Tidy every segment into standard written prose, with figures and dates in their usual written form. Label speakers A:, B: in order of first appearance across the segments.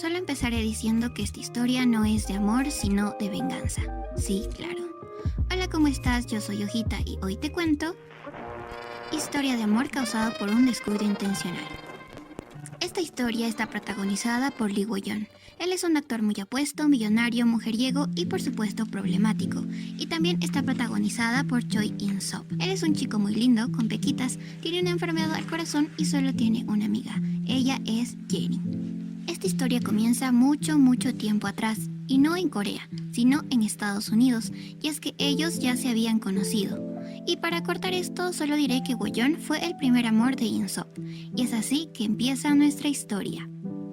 A: Solo empezaré diciendo que esta historia no es de amor, sino de venganza. Sí, claro. Hola, ¿cómo estás? Yo soy Hojita y hoy te cuento historia de amor causada por un descuido intencional. Esta historia está protagonizada por Lee Wo-yeon. Él es un actor muy apuesto, millonario, mujeriego y por supuesto problemático. Y también está protagonizada por Choi In-sop. Él es un chico muy lindo, con pequitas, tiene una enfermedad al corazón y solo tiene una amiga. Ella es Jenny. Esta historia comienza mucho tiempo atrás, y no en Corea, sino en Estados Unidos, y es que ellos ya se habían conocido. Y para cortar esto, solo diré que Wo-yeon fue el primer amor de In-sop, y es así que empieza nuestra historia.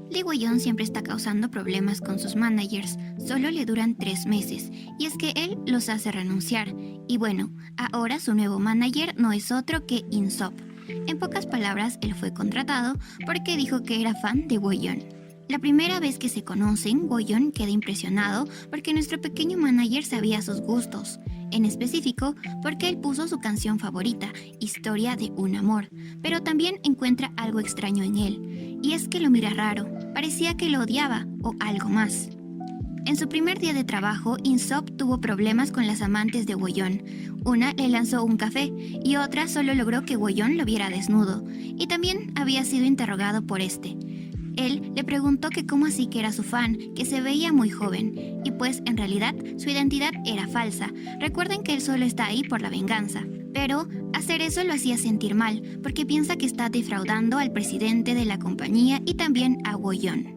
A: Lee Wo-yeon siempre está causando problemas con sus managers, solo le duran 3 meses, y es que él los hace renunciar, y bueno, ahora su nuevo manager no es otro que In-sop. En pocas palabras, él fue contratado porque dijo que era fan de Wo-yeon. La primera vez que se conocen, Wo-yeon queda impresionado porque nuestro pequeño manager sabía sus gustos. En específico, porque él puso su canción favorita, Historia de un amor, pero también encuentra algo extraño en él, y es que lo mira raro, parecía que lo odiaba o algo más. En su primer día de trabajo, In-sop tuvo problemas con las amantes de Wo-yeon. Una le lanzó un café y otra solo logró que Wo-yeon lo viera desnudo, y también había sido interrogado por este. Él le preguntó que cómo así que era su fan, que se veía muy joven, y pues en realidad su identidad era falsa. Recuerden que él solo está ahí por la venganza. Pero hacer eso lo hacía sentir mal, porque piensa que está defraudando al presidente de la compañía y también a Wo-yeon.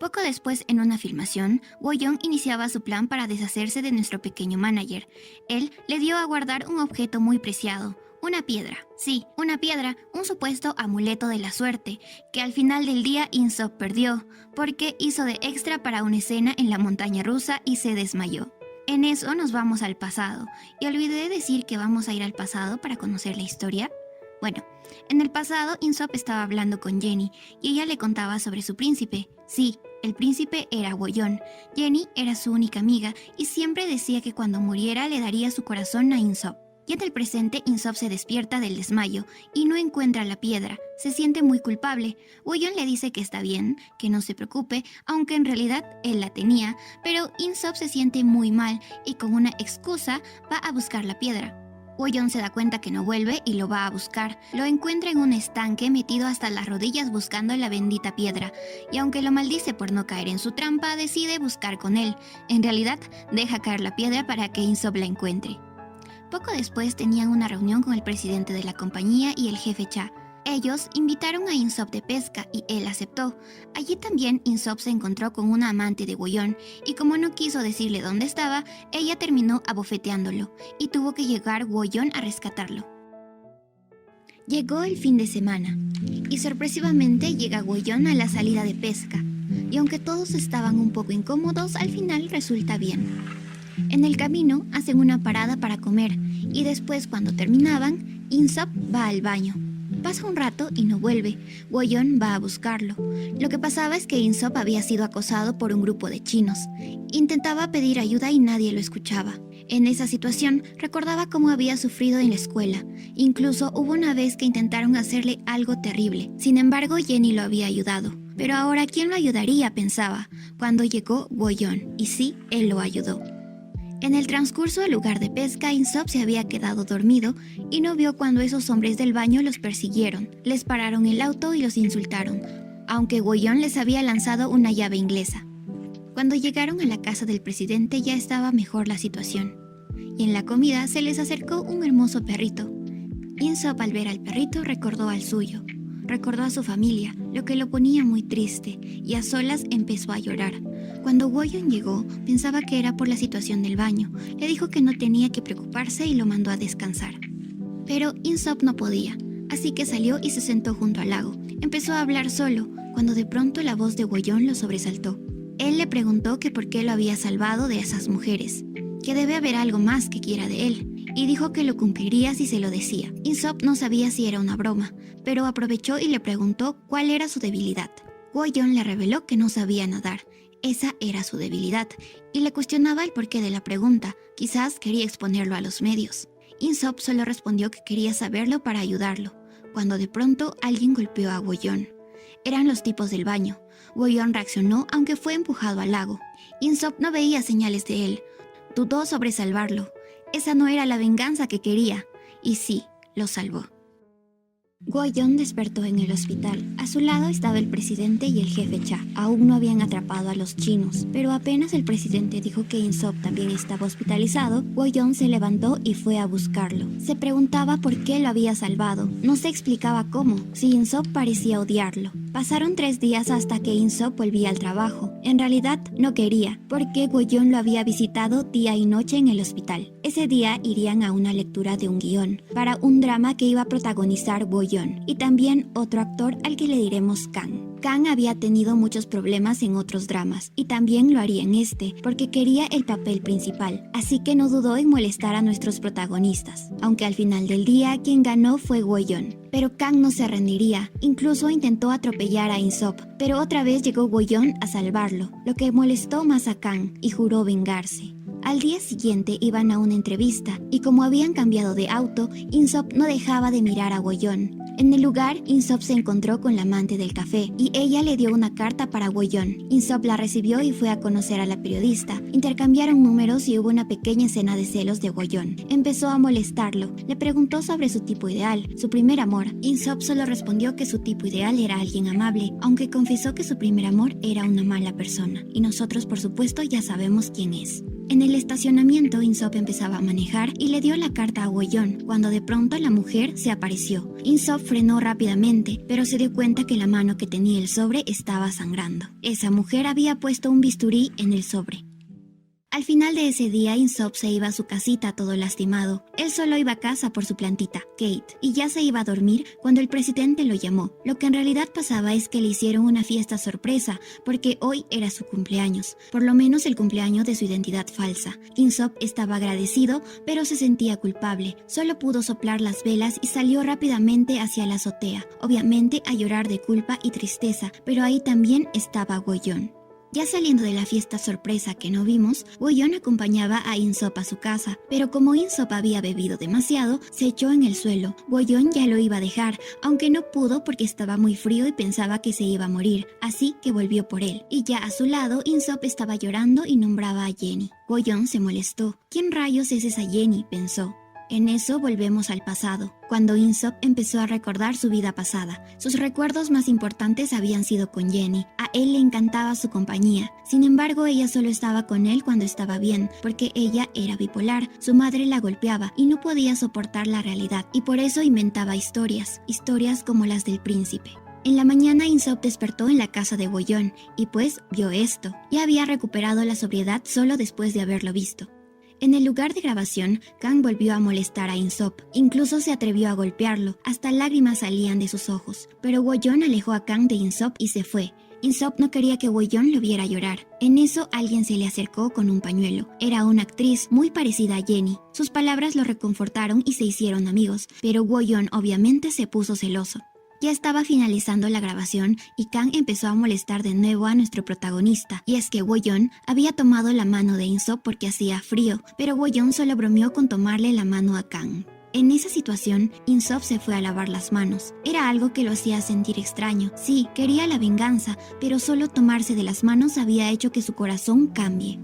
A: Poco después, en una filmación, Wo-yeon iniciaba su plan para deshacerse de nuestro pequeño manager. Él le dio a guardar un objeto muy preciado. Una piedra, sí, una piedra, un supuesto amuleto de la suerte, que al final del día In-sop perdió, porque hizo de extra para una escena en la montaña rusa y se desmayó. En eso nos vamos al pasado, y olvidé decir que vamos a ir al pasado para conocer la historia. Bueno, en el pasado In-sop estaba hablando con Jenny, y ella le contaba sobre su príncipe. Sí, el príncipe era Wo-yeon. Jenny era su única amiga, y siempre decía que cuando muriera le daría su corazón a In-sop. Y en el presente, In-sop se despierta del desmayo y no encuentra la piedra. Se siente muy culpable. Wo-yeon le dice que está bien, que no se preocupe, aunque en realidad él la tenía, pero In-sop se siente muy mal y con una excusa va a buscar la piedra. Wo-yeon se da cuenta que no vuelve y lo va a buscar. Lo encuentra en un estanque metido hasta las rodillas buscando la bendita piedra, y aunque lo maldice por no caer en su trampa, decide buscar con él. En realidad, deja caer la piedra para que In-sop la encuentre. Poco después tenían una reunión con el presidente de la compañía y el jefe Cha. Ellos invitaron a In-sop de pesca y él aceptó. Allí también In-sop se encontró con una amante de Wo-yeon y como no quiso decirle dónde estaba, ella terminó abofeteándolo y tuvo que llegar Wo-yeon a rescatarlo. Llegó el fin de semana y sorpresivamente llega Wo-yeon a la salida de pesca. Y aunque todos estaban un poco incómodos, al final resulta bien. En el camino hacen una parada para comer y después cuando terminaban, In-sop va al baño. Pasa un rato y no vuelve. Wo-yeon va a buscarlo. Lo que pasaba es que In-sop había sido acosado por un grupo de chinos. Intentaba pedir ayuda y nadie lo escuchaba. En esa situación recordaba cómo había sufrido en la escuela. Incluso hubo una vez que intentaron hacerle algo terrible. Sin embargo, Jenny lo había ayudado. Pero ahora, ¿quién lo ayudaría?, pensaba, cuando llegó Wo-yeon. Y sí, él lo ayudó. En el transcurso del lugar de pesca, In-sop se había quedado dormido y no vio cuando esos hombres del baño los persiguieron. Les pararon el auto y los insultaron, aunque Wo-yeon les había lanzado una llave inglesa. Cuando llegaron a la casa del presidente ya estaba mejor la situación. Y en la comida se les acercó un hermoso perrito. In-sop al ver al perrito recordó al suyo. Recordó a su familia, lo que lo ponía muy triste, y a solas empezó a llorar. Cuando Wo-yeon llegó, pensaba que era por la situación del baño. Le dijo que no tenía que preocuparse y lo mandó a descansar. Pero In-sop no podía, así que salió y se sentó junto al lago. Empezó a hablar solo, cuando de pronto la voz de Wo-yeon lo sobresaltó. Él le preguntó que por qué lo había salvado de esas mujeres, que debe haber algo más que quiera de él, y dijo que lo cumpliría si se lo decía. In-sop no sabía si era una broma, pero aprovechó y le preguntó cuál era su debilidad. Wo-yeon le reveló que no sabía nadar. Esa era su debilidad, y le cuestionaba el porqué de la pregunta. Quizás quería exponerlo a los medios. In-sop solo respondió que quería saberlo para ayudarlo, cuando de pronto alguien golpeó a Wo-yeon. Eran los tipos del baño. Woo-yeon reaccionó aunque fue empujado al lago. In-sop no veía señales de él. Dudó sobre salvarlo. Esa no era la venganza que quería. Y sí, lo salvó. Woo-yeon despertó en el hospital. A su lado estaba el presidente y el jefe Cha. Aún no habían atrapado a los chinos, pero apenas el presidente dijo que In-sop también estaba hospitalizado, Woo-yeon se levantó y fue a buscarlo. Se preguntaba por qué lo había salvado. No se explicaba cómo, si In-sop parecía odiarlo. Pasaron 3 días hasta que In-sop volvía al trabajo. En realidad no quería, porque Woo-yeon lo había visitado día y noche en el hospital. Ese día irían a una lectura de un guión para un drama que iba a protagonizar Woo-yeon y también otro actor al que le diremos Kang. Kang había tenido muchos problemas en otros dramas y también lo haría en este porque quería el papel principal, así que no dudó en molestar a nuestros protagonistas, aunque al final del día quien ganó fue Woo-yeon. Pero Kang no se rendiría, incluso intentó atropellar a In-sop, pero otra vez llegó Woo-yeon a salvarlo, lo que molestó más a Kang y juró vengarse. Al día siguiente iban a una entrevista y como habían cambiado de auto, In-sop no dejaba de mirar a Woo-yeon. En el lugar, In-sop se encontró con la amante del café y ella le dio una carta para Woo-yeon. In-sop la recibió y fue a conocer a la periodista. Intercambiaron números y hubo una pequeña escena de celos de Woo-yeon. Empezó a molestarlo. Le preguntó sobre su tipo ideal, su primer amor. In-sop solo respondió que su tipo ideal era alguien amable, aunque confesó que su primer amor era una mala persona. Y nosotros, por supuesto, ya sabemos quién es. En el estacionamiento, In-sop empezaba a manejar y le dio la carta a Woo-yeon, cuando de pronto la mujer se apareció. In-sop frenó rápidamente, pero se dio cuenta que la mano que tenía el sobre estaba sangrando. Esa mujer había puesto un bisturí en el sobre. Al final de ese día, In-sop se iba a su casita todo lastimado. Él solo iba a casa por su plantita, Kate, y ya se iba a dormir cuando el presidente lo llamó. Lo que en realidad pasaba es que le hicieron una fiesta sorpresa, porque hoy era su cumpleaños, por lo menos el cumpleaños de su identidad falsa. In-sop estaba agradecido, pero se sentía culpable. Solo pudo soplar las velas y salió rápidamente hacia la azotea, obviamente a llorar de culpa y tristeza, pero ahí también estaba Woo-yeon. Ya saliendo de la fiesta sorpresa que no vimos, Woo-yeon acompañaba a In-sop a su casa, pero como In-sop había bebido demasiado, se echó en el suelo. Woo-yeon ya lo iba a dejar, aunque no pudo porque estaba muy frío y pensaba que se iba a morir, así que volvió por él. Y ya a su lado, In-sop estaba llorando y nombraba a Jenny. Woo-yeon se molestó. ¿Quién rayos es esa Jenny?, pensó. En eso volvemos al pasado, cuando In-sop empezó a recordar su vida pasada. Sus recuerdos más importantes habían sido con Jenny. A él le encantaba su compañía. Sin embargo, ella solo estaba con él cuando estaba bien, porque ella era bipolar. Su madre la golpeaba y no podía soportar la realidad, y por eso inventaba historias como las del príncipe. En la mañana, In-sop despertó en la casa de Woo-yeon y pues vio esto. Ya había recuperado la sobriedad solo después de haberlo visto. En el lugar de grabación, Kang volvió a molestar a In-sop. Incluso se atrevió a golpearlo, hasta lágrimas salían de sus ojos. Pero Woo-yeon alejó a Kang de In-sop y se fue. In-sop no quería que Woo-yeon lo viera llorar. En eso alguien se le acercó con un pañuelo. Era una actriz muy parecida a Jenny. Sus palabras lo reconfortaron y se hicieron amigos, pero Woo-yeon obviamente se puso celoso. Ya estaba finalizando la grabación y Kang empezó a molestar de nuevo a nuestro protagonista. Y es que Woo-yeon había tomado la mano de In-sop porque hacía frío, pero Woo-yeon solo bromeó con tomarle la mano a Kang. En esa situación, In-sop se fue a lavar las manos. Era algo que lo hacía sentir extraño. Sí, quería la venganza, pero solo tomarse de las manos había hecho que su corazón cambie.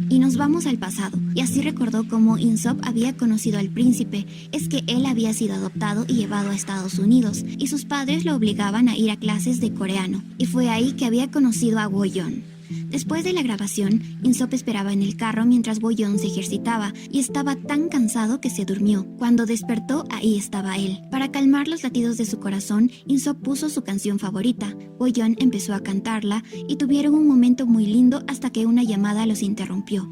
A: Y nos vamos al pasado, y así recordó cómo In-sop había conocido al príncipe. Es que él había sido adoptado y llevado a Estados Unidos, y sus padres lo obligaban a ir a clases de coreano, y fue ahí que había conocido a Woo-yeon. Después de la grabación, In-sop esperaba en el carro mientras Woo-yeon se ejercitaba y estaba tan cansado que se durmió. Cuando despertó, ahí estaba él. Para calmar los latidos de su corazón, In-sop puso su canción favorita. Woo-yeon empezó a cantarla y tuvieron un momento muy lindo hasta que una llamada los interrumpió.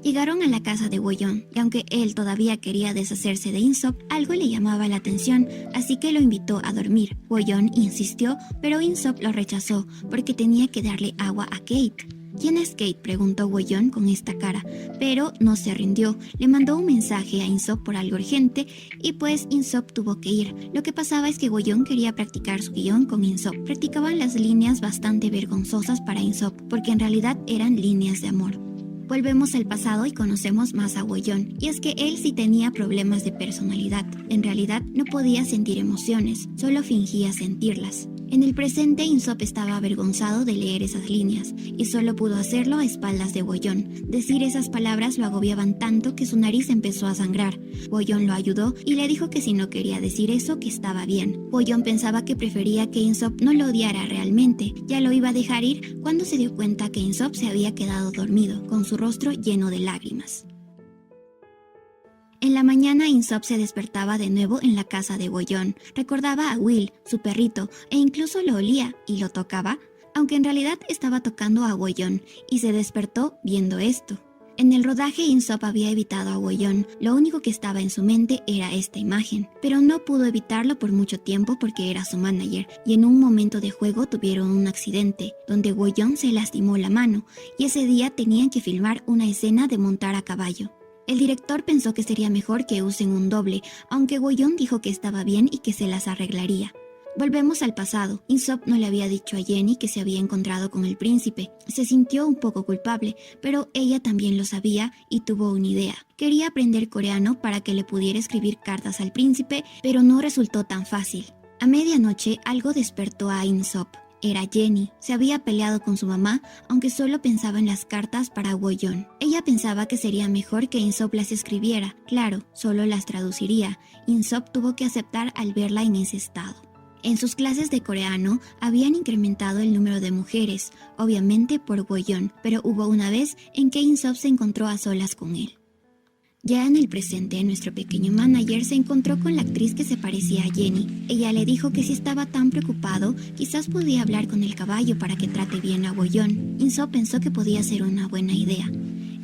A: Llegaron a la casa de Woo-yeon y aunque él todavía quería deshacerse de In-sop, algo le llamaba la atención, así que lo invitó a dormir. Woo-yeon insistió, pero In-sop lo rechazó porque tenía que darle agua a Kate. ¿Quién es Kate?, preguntó Woo-yeon con esta cara, pero no se rindió. Le mandó un mensaje a In-sop por algo urgente y pues In-sop tuvo que ir. Lo que pasaba es que Woo-yeon quería practicar su guión con In-sop. Practicaban las líneas bastante vergonzosas para In-sop, porque en realidad eran líneas de amor. Volvemos al pasado y conocemos más a Woo-yeon, y es que él sí tenía problemas de personalidad. En realidad no podía sentir emociones, solo fingía sentirlas. En el presente, Insop estaba avergonzado de leer esas líneas, y solo pudo hacerlo a espaldas de Boyon. Decir esas palabras lo agobiaban tanto que su nariz empezó a sangrar. Boyon lo ayudó y le dijo que si no quería decir eso, que estaba bien. Boyon pensaba que prefería que Insop no lo odiara realmente. Ya lo iba a dejar ir cuando se dio cuenta que Insop se había quedado dormido, con su rostro lleno de lágrimas. En la mañana, Insop se despertaba de nuevo en la casa de Boyon. Recordaba a Will, su perrito, e incluso lo olía y lo tocaba, aunque en realidad estaba tocando a Boyon, y se despertó viendo esto. En el rodaje, Insop había evitado a Boyon. Lo único que estaba en su mente era esta imagen, pero no pudo evitarlo por mucho tiempo porque era su manager, y en un momento de juego tuvieron un accidente, donde Boyon se lastimó la mano, y ese día tenían que filmar una escena de montar a caballo. El director pensó que sería mejor que usen un doble, aunque Boyon dijo que estaba bien y que se las arreglaría. Volvemos al pasado. Insop no le había dicho a Jenny que se había encontrado con el príncipe. Se sintió un poco culpable, pero ella también lo sabía y tuvo una idea. Quería aprender coreano para que le pudiera escribir cartas al príncipe, pero no resultó tan fácil. A medianoche algo despertó a Insop. Era Jenny. Se había peleado con su mamá, aunque solo pensaba en las cartas para Boyon. Ella pensaba que sería mejor que Insop las escribiera. Claro, solo las traduciría. Insop tuvo que aceptar al verla en ese estado. En sus clases de coreano habían incrementado el número de mujeres, obviamente por Boyon, pero hubo una vez en que Insop se encontró a solas con él. Ya en el presente, nuestro pequeño manager se encontró con la actriz que se parecía a Jenny. Ella le dijo que si estaba tan preocupado, quizás podía hablar con el caballo para que trate bien a Boyon. Insop pensó que podía ser una buena idea.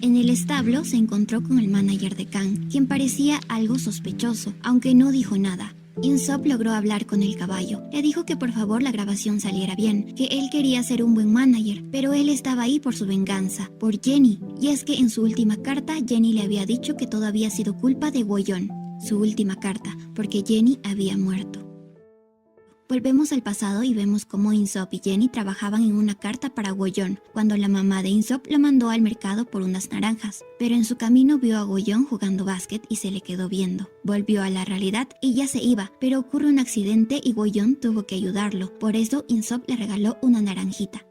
A: En el establo se encontró con el manager de Kang, quien parecía algo sospechoso, aunque no dijo nada. Insop logró hablar con el caballo. Le dijo que por favor la grabación saliera bien, que él quería ser un buen manager, pero él estaba ahí por su venganza, por Jenny. Y es que en su última carta, Jenny le había dicho que todo había sido culpa de Boyon. Su última carta, porque Jenny había muerto. Volvemos al pasado y vemos cómo Insop y Jenny trabajaban en una carta para Boyon, cuando la mamá de Insop lo mandó al mercado por unas naranjas. Pero en su camino vio a Boyon jugando básquet y se le quedó viendo. Volvió a la realidad y ya se iba, pero ocurre un accidente y Boyon tuvo que ayudarlo. Por eso Insop le regaló una naranjita.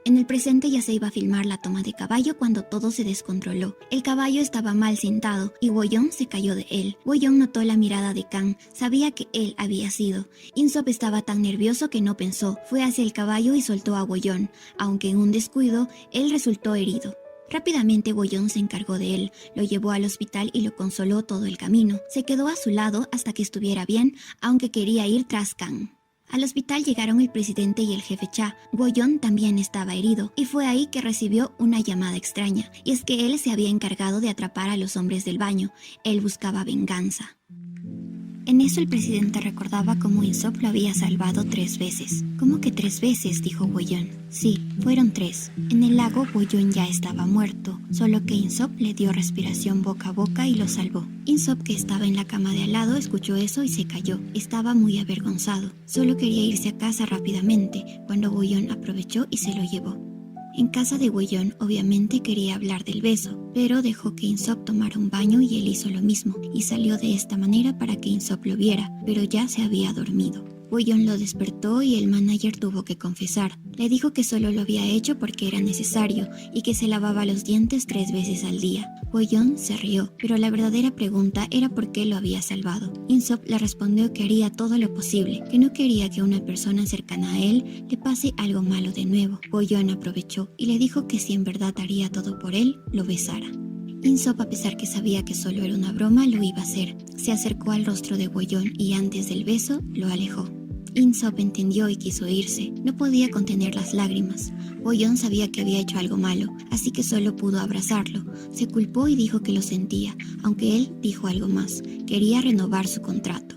A: En el presente ya se iba a filmar la toma de caballo cuando todo se descontroló. El caballo estaba mal sentado y Boyon se cayó de él. Boyon notó la mirada de Kang, sabía que él había sido. Insop estaba tan nervioso que no pensó, fue hacia el caballo y soltó a Boyon, aunque en un descuido, él resultó herido. Rápidamente Boyon se encargó de él, lo llevó al hospital y lo consoló todo el camino. Se quedó a su lado hasta que estuviera bien, aunque quería ir tras Kang. Al hospital llegaron el presidente y el jefe Cha. Boyon también estaba herido y fue ahí que recibió una llamada extraña. Y es que él se había encargado de atrapar a los hombres del baño. Él buscaba venganza. En eso el presidente recordaba cómo Insop lo había salvado 3 veces. ¿Cómo que 3 veces?, dijo Boyon. Sí, fueron 3. En el lago Boyon ya estaba muerto, solo que Insop le dio respiración boca a boca y lo salvó. Insop, que estaba en la cama de al lado, escuchó eso y se cayó. Estaba muy avergonzado. Solo quería irse a casa rápidamente, cuando Boyon aprovechó y se lo llevó. En casa de Boyon obviamente quería hablar del beso, pero dejó que Insop tomara un baño y él hizo lo mismo, y salió de esta manera para que Insop lo viera, pero ya se había dormido. Boyon lo despertó y el manager tuvo que confesar. Le dijo que solo lo había hecho porque era necesario y que se lavaba los dientes 3 veces al día. Boyon se rió, pero la verdadera pregunta era por qué lo había salvado. Insop le respondió que haría todo lo posible, que no quería que a una persona cercana a él le pase algo malo de nuevo. Boyon aprovechó y le dijo que si en verdad haría todo por él, lo besara. Insop, a pesar que sabía que solo era una broma, lo iba a hacer. Se acercó al rostro de Boyon y antes del beso, lo alejó. Insop entendió y quiso irse. No podía contener las lágrimas. Boyon sabía que había hecho algo malo, así que solo pudo abrazarlo. Se culpó y dijo que lo sentía, aunque él dijo algo más. Quería renovar su contrato.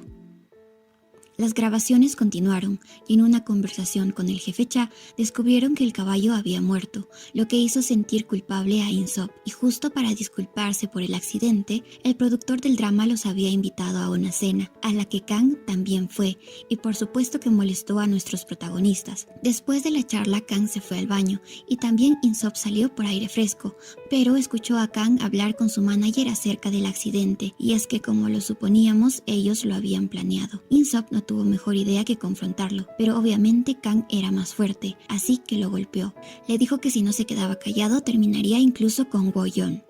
A: Las grabaciones continuaron y en una conversación con el jefe Cha descubrieron que el caballo había muerto, lo que hizo sentir culpable a Insop. Y justo para disculparse por el accidente, el productor del drama los había invitado a una cena, a la que Kang también fue, y por supuesto que molestó a nuestros protagonistas. Después de la charla, Kang se fue al baño y también Insop salió por aire fresco, pero escuchó a Kang hablar con su manager acerca del accidente, y es que como lo suponíamos, ellos lo habían planeado. In-Sop no tuvo mejor idea que confrontarlo, pero obviamente Kang era más fuerte, así que lo golpeó. Le dijo que si no se quedaba callado terminaría incluso con Go-yeon.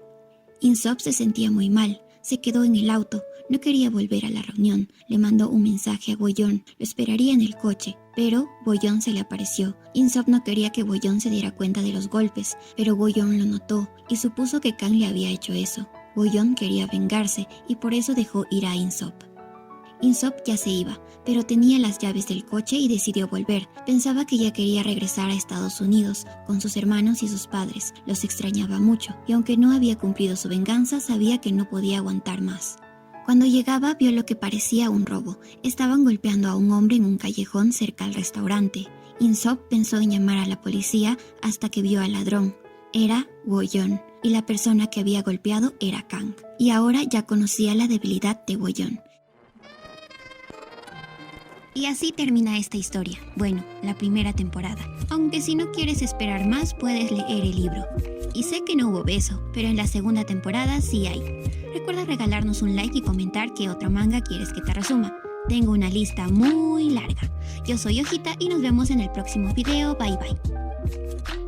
A: In-Sop se sentía muy mal, se quedó en el auto, no quería volver a la reunión. Le mandó un mensaje a Go-yeon, lo esperaría en el coche, pero Go-yeon se le apareció. In-Sop no quería que Go-yeon se diera cuenta de los golpes, pero Go-yeon lo notó y supuso que Kang le había hecho eso. Go-yeon quería vengarse y por eso dejó ir a In-Sop. In-Sop ya se iba, pero tenía las llaves del coche y decidió volver. Pensaba que ya quería regresar a Estados Unidos, con sus hermanos y sus padres. Los extrañaba mucho, y aunque no había cumplido su venganza, sabía que no podía aguantar más. Cuando llegaba, vio lo que parecía un robo. Estaban golpeando a un hombre en un callejón cerca al restaurante. In-Sop pensó en llamar a la policía hasta que vio al ladrón. Era Go-yeon, y la persona que había golpeado era Kang. Y ahora ya conocía la debilidad de Go-yeon. Y así termina esta historia. Bueno, la primera temporada. Aunque si no quieres esperar más, puedes leer el libro. Y sé que no hubo beso, pero en la segunda temporada sí hay. Recuerda regalarnos un like y comentar qué otro manga quieres que te resuma. Tengo una lista muy larga. Yo soy Hojita y nos vemos en el próximo video. Bye bye.